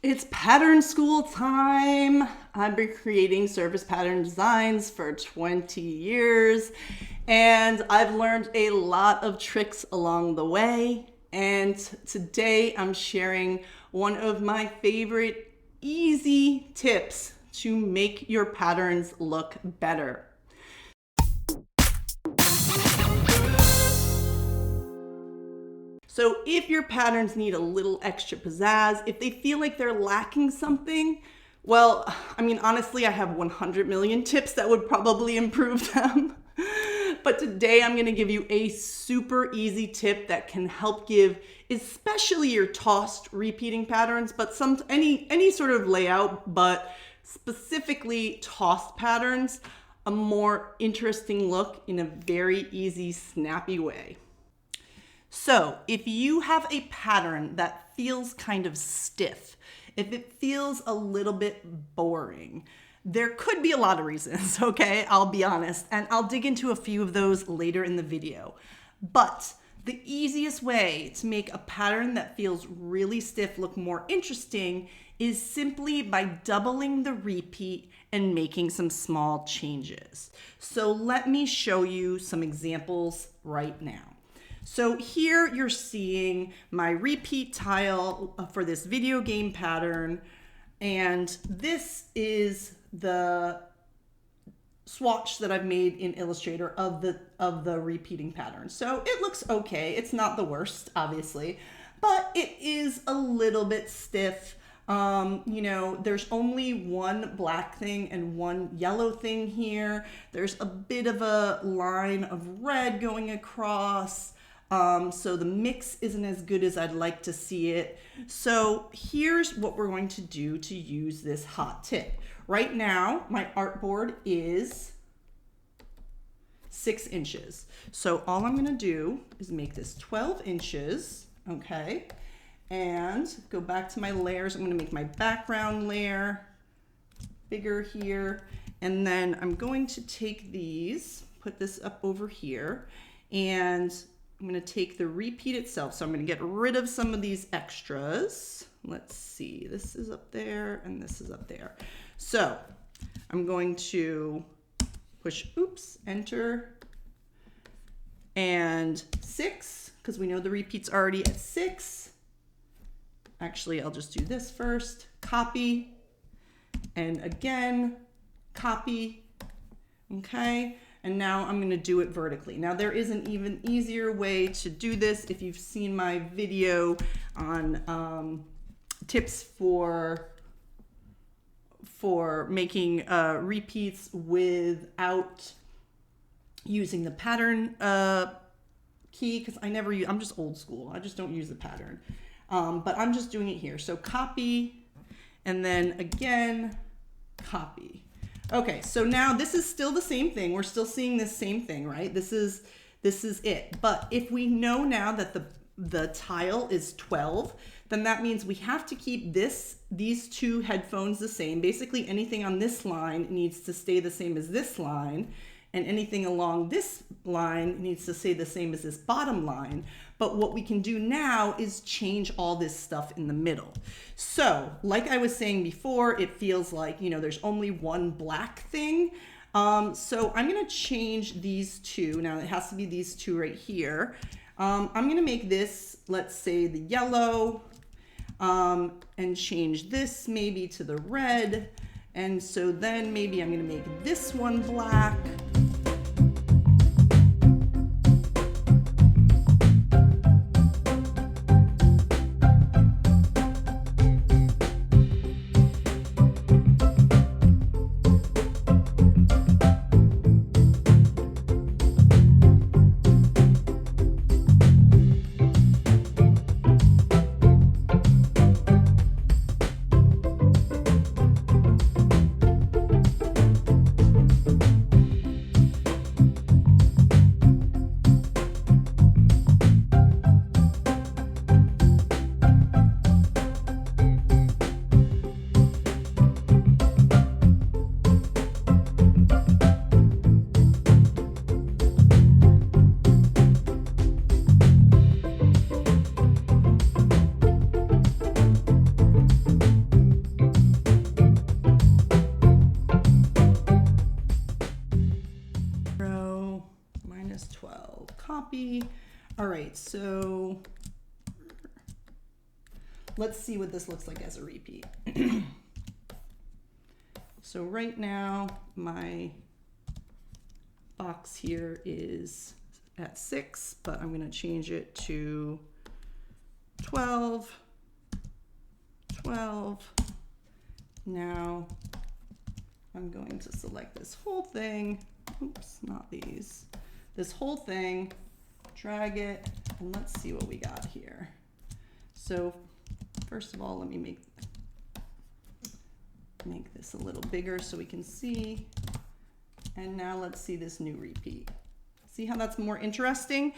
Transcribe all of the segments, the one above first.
It's pattern school time. I've been creating surface pattern designs for 20 years, and I've learned a lot of tricks along the way. And today I'm sharing one of my favorite easy tips to make your patterns look better. So if your patterns need a little extra pizzazz, if they feel like they're lacking something, well, honestly, I have 100 million tips that would probably improve them. But today I'm gonna give you a super easy tip that can help give, especially your tossed repeating patterns, but any sort of layout, but specifically tossed patterns, a more interesting look in a very easy, snappy way. So if you have a pattern that feels kind of stiff, if it feels a little bit boring, there could be a lot of reasons, okay? I'll be honest, and I'll dig into a few of those later in the video. But the easiest way to make a pattern that feels really stiff look more interesting is simply by doubling the repeat and making some small changes. So let me show you some examples right now. So here you're seeing my repeat tile for this video game pattern, and this is the swatch that I've made in Illustrator of the repeating pattern. So it looks okay. It's not the worst, obviously, but it is a little bit stiff. There's only one black thing and one yellow thing here. There's a bit of a line of red going across. So the mix isn't as good as I'd like to see it. So here's what we're going to do to use this hot tip. Right now, my artboard is 6 inches. So all I'm gonna do is make this 12 inches, okay? And go back to my layers. I'm gonna make my background layer bigger here. And then I'm going to take these, put this up over here, and I'm going to take the repeat itself. So I'm going to get rid of some of these extras. Let's see, this is up there and this is up there. So I'm going to push, enter, and 6, because we know the repeat's already at 6. Actually, I'll just do this first. Copy, and again, copy, okay? And now I'm gonna do it vertically. Now there is an even easier way to do this. If you've seen my video on tips for making repeats without using the pattern key, because I'm just old school. I just don't use the pattern. But I'm just doing it here. So copy, and then again, copy. Okay, so now this is still the same thing. We're still seeing this same thing, right? This is it. But if we know now that the tile is 12, then that means we have to keep these two headphones the same. Basically, anything on this line needs to stay the same as this line, and anything along this line needs to stay the same as this bottom line. But what we can do now is change all this stuff in the middle. So like I was saying before, it feels like, there's only one black thing. So I'm gonna change these two. Now it has to be these two right here. I'm gonna make this, let's say, the yellow, and change this maybe to the red. And so then maybe I'm gonna make this one black. copy. All right, so let's see what this looks like as a repeat. So right now, my box here is at 6, but I'm gonna change it to 12, 12. Now I'm going to select this whole thing. Oops, not these. This whole thing, drag it, and let's see what we got here. So first of all, let me make this a little bigger so we can see. And now let's see this new repeat. See how that's more interesting?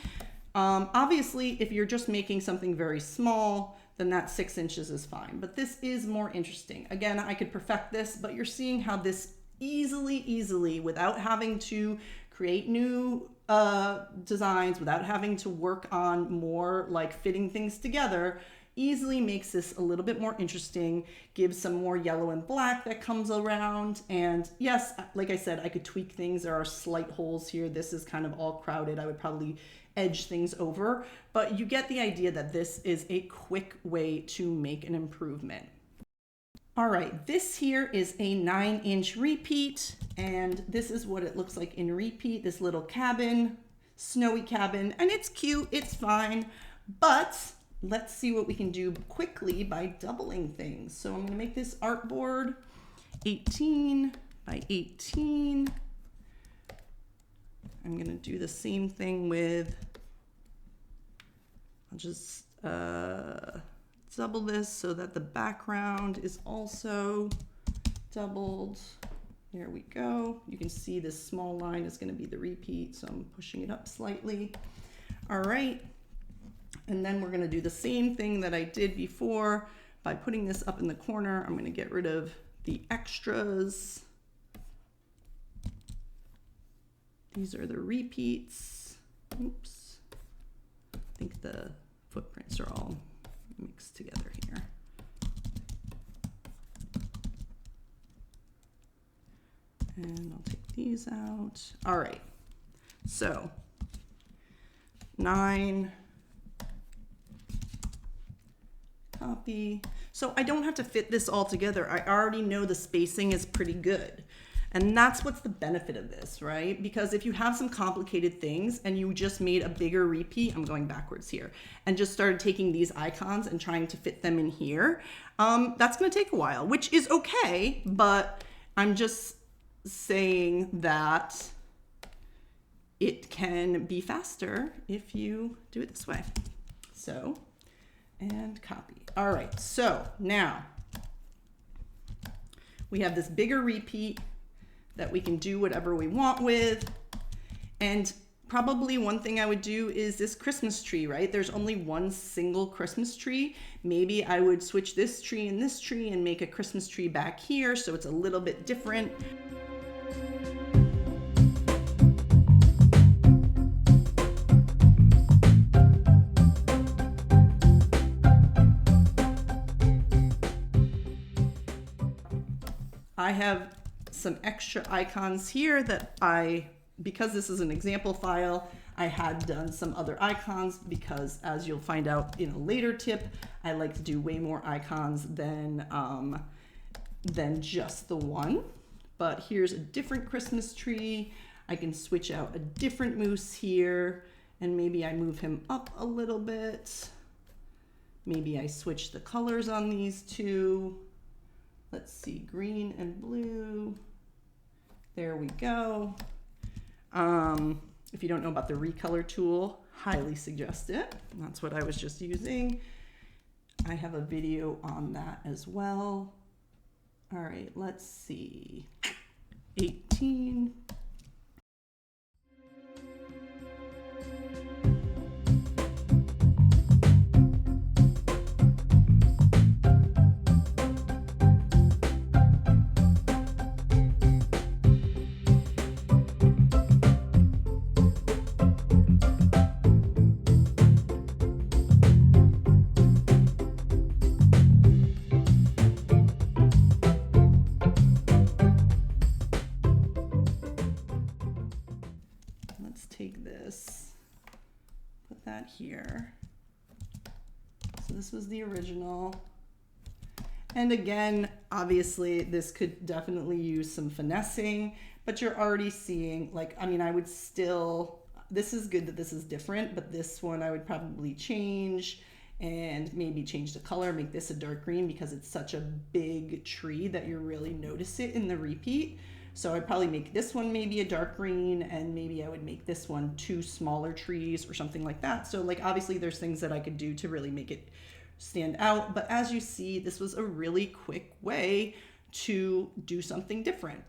Obviously, if you're just making something very small, then that 6 inches is fine. But this is more interesting. Again, I could perfect this, but you're seeing how this easily, without having to create new designs, without having to work on more like fitting things together, easily makes this a little bit more interesting, gives some more yellow and black that comes around. And yes, like I said, I could tweak things. There are slight holes here. This is kind of all crowded. I would probably edge things over, but you get the idea that this is a quick way to make an improvement. All right, this here is a 9-inch repeat, and this is what it looks like in repeat, this little cabin, snowy cabin, and it's cute, it's fine, but let's see what we can do quickly by doubling things. So I'm gonna make this artboard 18 by 18. I'm gonna do the same thing with, I'll just double this so that the background is also doubled. There we go. You can see this small line is gonna be the repeat, so I'm pushing it up slightly. All right. And then we're gonna do the same thing that I did before by putting this up in the corner. I'm gonna get rid of the extras. These are the repeats. Oops. I think the footprints are all mixed together here. And I'll take these out. All right, so 9, copy. So I don't have to fit this all together. I already know the spacing is pretty good. And that's what's the benefit of this, right? Because if you have some complicated things and you just made a bigger repeat, I'm going backwards here, and just started taking these icons and trying to fit them in here, that's gonna take a while, which is okay, but I'm just saying that it can be faster if you do it this way. So, and copy. All right, so now we have this bigger repeat that we can do whatever we want with. And probably one thing I would do is this Christmas tree, right? There's only one single Christmas tree. Maybe I would switch this tree and this tree and make a Christmas tree back here so it's a little bit different. I have some extra icons here that because this is an example file, I had done some other icons because, as you'll find out in a later tip, I like to do way more icons than just the one. But here's a different Christmas tree. I can switch out a different moose here, and maybe I move him up a little bit. Maybe I switch the colors on these two. Let's see, green and blue. There we go. If you don't know about the recolor tool, highly suggest it. That's what I was just using. I have a video on that as well. All right, let's see. 18. is the original. And again, obviously this could definitely use some finessing, but you're already seeing, like, I mean, I would still, this is good that this is different, but this one I would probably change and maybe change the color, make this a dark green because it's such a big tree that you really notice it in the repeat. So I'd probably make this one maybe a dark green, and maybe I would make this one 2 smaller trees or something like that. So like obviously there's things that I could do to really make it stand out, but as you see, this was a really quick way to do something different.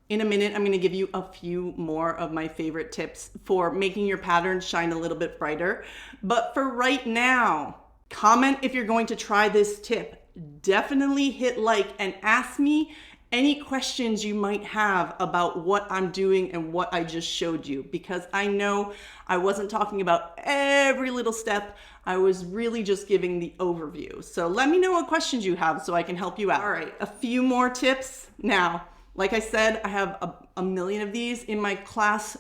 In a minute, I'm going to give you a few more of my favorite tips for making your pattern shine a little bit brighter. But for right now, comment if you're going to try this tip. Definitely hit like and ask me any questions you might have about what I'm doing and what I just showed you, because I know I wasn't talking about every little step. I was really just giving the overview. So let me know what questions you have so I can help you out. All right, a few more tips now. Like I said, I have a million of these in my class,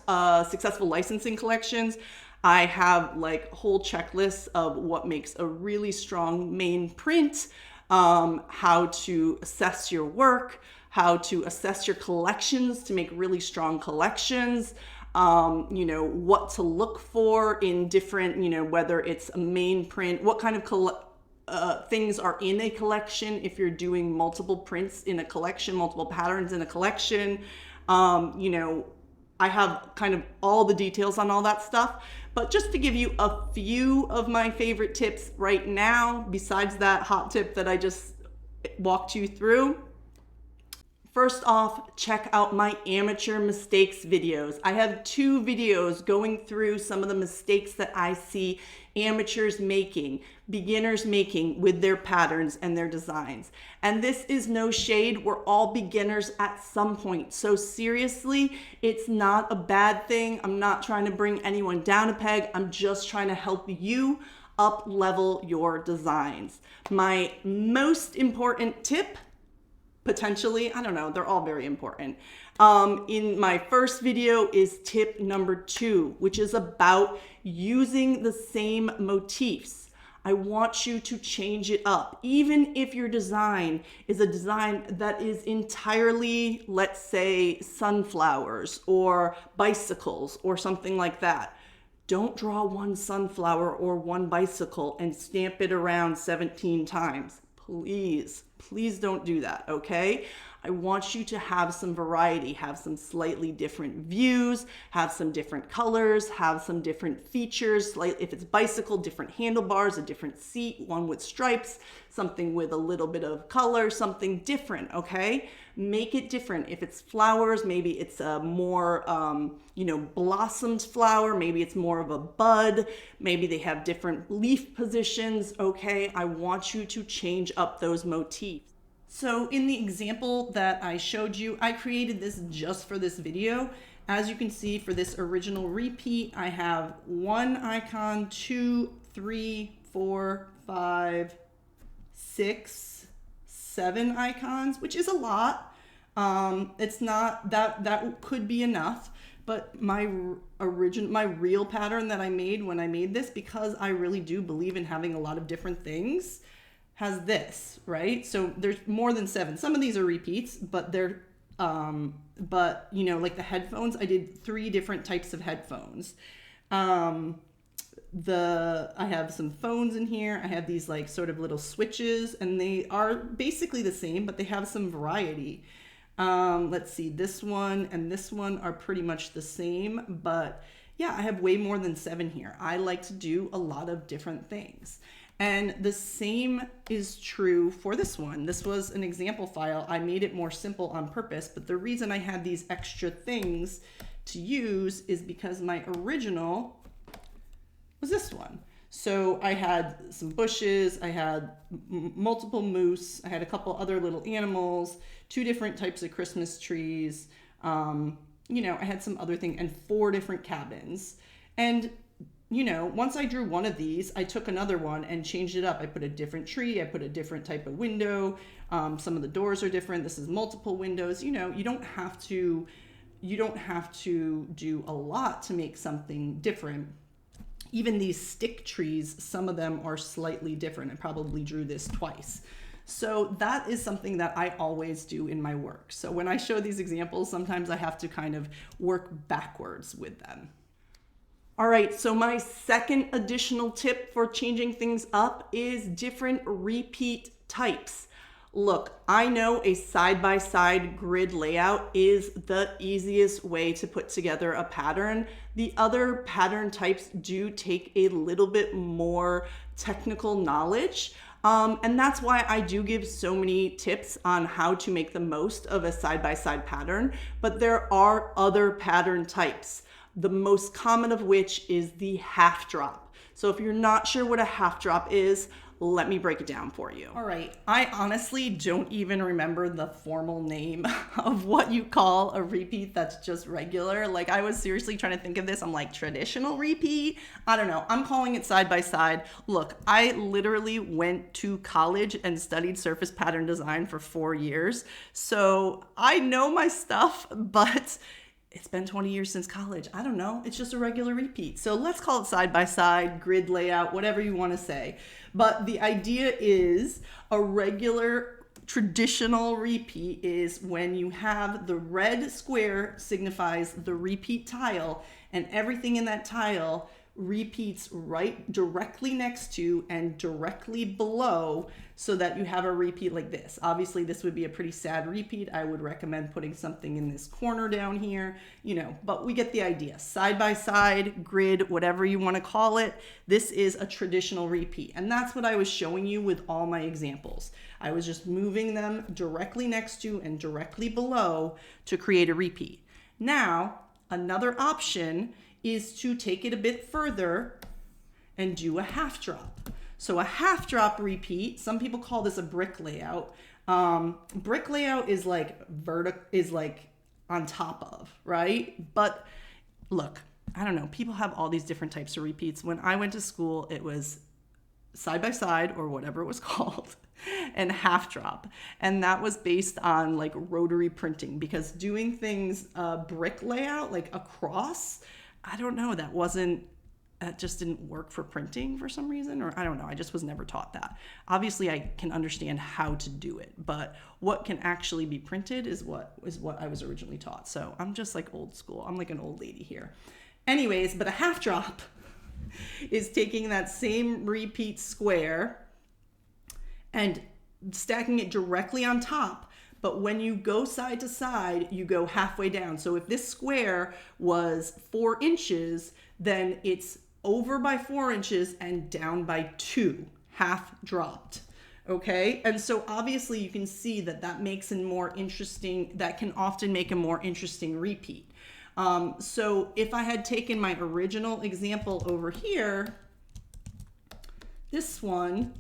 Successful Licensing Collections. I have like whole checklists of what makes a really strong main print, how to assess your work, how to assess your collections to make really strong collections, you know, what to look for in different, you know, whether it's a main print, what kind of things are in a collection if you're doing multiple prints in a collection, multiple patterns in a collection. You know, I have kind of all the details on all that stuff, but just to give you a few of my favorite tips right now, besides that hot tip that I just walked you through. First off, check out my amateur mistakes videos. I have 2 videos going through some of the mistakes that I see amateurs making, beginners making with their patterns and their designs. And this is no shade, we're all beginners at some point. So seriously, it's not a bad thing. I'm not trying to bring anyone down a peg. I'm just trying to help you up level your designs. My most important tip, potentially, I don't know, they're all very important. In my first video is tip number 2, which is about using the same motifs. I want you to change it up. Even if your design is a design that is entirely, let's say, sunflowers or bicycles or something like that. Don't draw one sunflower or one bicycle and stamp it around 17 times. Please don't do that, okay? I want you to have some variety, have some slightly different views, have some different colors, have some different features. Like if it's bicycle, different handlebars, a different seat, one with stripes, something with a little bit of color, something different, okay? Make it different. If it's flowers, maybe it's a more, you know, blossomed flower. Maybe it's more of a bud. Maybe they have different leaf positions, okay? I want you to change up those motifs. So in the example that I showed you, I created this just for this video. As you can see, for this original repeat, I have 1 icon, 2, 3, 4, 5, 6, 7 icons, which is a lot. It's not that could be enough, but my real pattern that I made when I made this, because I really do believe in having a lot of different things, has this, right? So there's more than 7. Some of these are repeats, but they're, but you know, like the headphones, I did 3 different types of headphones. I have some phones in here. I have these like sort of little switches, and they are basically the same, but they have some variety. Let's see, this one and this one are pretty much the same, but yeah, I have way more than 7 here. I like to do a lot of different things. And the same is true for this one. This was an example file. I made it more simple on purpose, but the reason I had these extra things to use is because my original was this one. So I had some bushes, I had multiple moose, I had a couple other little animals, 2 different types of Christmas trees, you know, I had some other thing, and 4 different cabins. And you know, once I drew one of these, I took another one and changed it up. I put a different tree, I put a different type of window. Some of the doors are different. This is multiple windows. You know, you don't have to do a lot to make something different. Even these stick trees, some of them are slightly different. I probably drew this twice. So that is something that I always do in my work. So when I show these examples, sometimes I have to kind of work backwards with them. All right, so my second additional tip for changing things up is different repeat types. Look, I know a side-by-side grid layout is the easiest way to put together a pattern. The other pattern types do take a little bit more technical knowledge. And that's why I do give so many tips on how to make the most of a side-by-side pattern, but there are other pattern types, the most common of which is the half drop. So if you're not sure what a half drop is, let me break it down for you. All right, I honestly don't even remember the formal name of what you call a repeat that's just regular. Like, I was seriously trying to think of this. I'm like, traditional repeat? I don't know. I'm calling it side by side. Look, I literally went to college and studied surface pattern design for 4 years. So I know my stuff, but it's been 20 years since college. I don't know. It's just a regular repeat. So let's call it side by side, grid layout, whatever you want to say. But the idea is a regular traditional repeat is when you have the red square signifies the repeat tile, and everything in that tile repeats right directly next to and directly below, so that you have a repeat like this. Obviously, this would be a pretty sad repeat. I would recommend putting something in this corner down here, but we get the idea. Side by side, grid, whatever you want to call it, this is a traditional repeat. And that's what I was showing you with all my examples. I was just moving them directly next to and directly below to create a repeat. Now, another option is to take it a bit further and do a half drop. So a half drop repeat, some people call this a brick layout. Brick layout is like on top of, right? But look, I don't know, people have all these different types of repeats. When I went to school, it was side by side, or whatever it was called, and half drop. And that was based on like rotary printing, because doing things brick layout, like across, I don't know, that just didn't work for printing for some reason, or I don't know, I just was never taught that. Obviously I can understand how to do it, but what can actually be printed is what I was originally taught. So I'm just like old school. I'm like an old lady here. Anyways, but a half drop is taking that same repeat square and stacking it directly on top. But when you go side to side, you go halfway down. So if this square was 4 inches, then it's over by 4 inches and down by 2, half dropped. Okay. And so obviously you can see that that can often make a more interesting repeat. So if I had taken my original example over here, this one,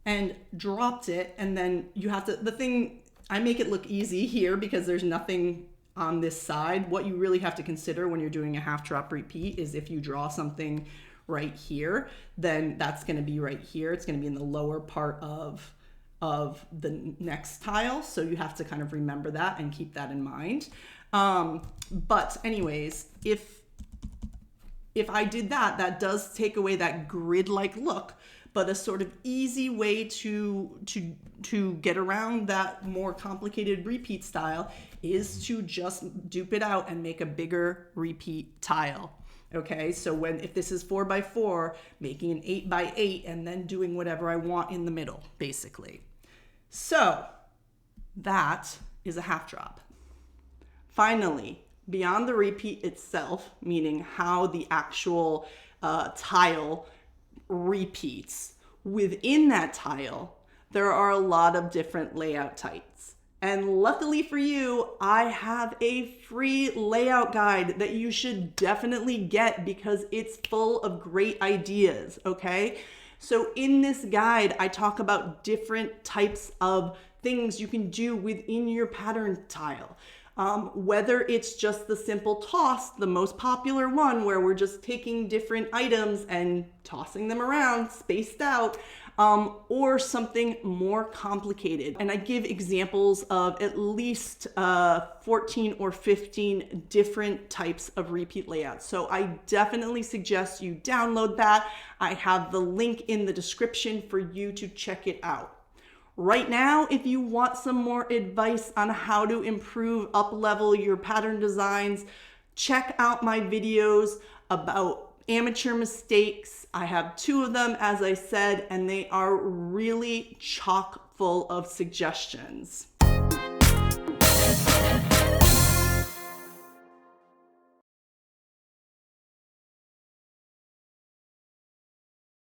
and dropped it, and then you have to, I make it look easy here because there's nothing on this side. What you really have to consider when you're doing a half drop repeat is if you draw something right here, then that's going to be right here. It's going to be in the lower part of the next tile. So you have to kind of remember that and keep that in mind. But anyways, if I did that, that does take away that grid-like look, but a sort of easy way to get around that more complicated repeat style is to just dupe it out and make a bigger repeat tile. Okay, so if this is 4 by 4, making an 8 by 8 and then doing whatever I want in the middle, basically. So that is a half drop. Finally, beyond the repeat itself, meaning how the actual tile repeats, within that tile, there are a lot of different layout types. And luckily for you, I have a free layout guide that you should definitely get because it's full of great ideas, okay? So in this guide, I talk about different types of things you can do within your pattern tile. Whether it's just the simple toss, the most popular one where we're just taking different items and tossing them around spaced out, or something more complicated. And I give examples of at least 14 or 15 different types of repeat layouts. So I definitely suggest you download that. I have the link in the description for you to check it out. Right now, if you want some more advice on how to improve, up-level your pattern designs, check out my videos about amateur mistakes. I have 2 of them, as I said, and they are really chock full of suggestions.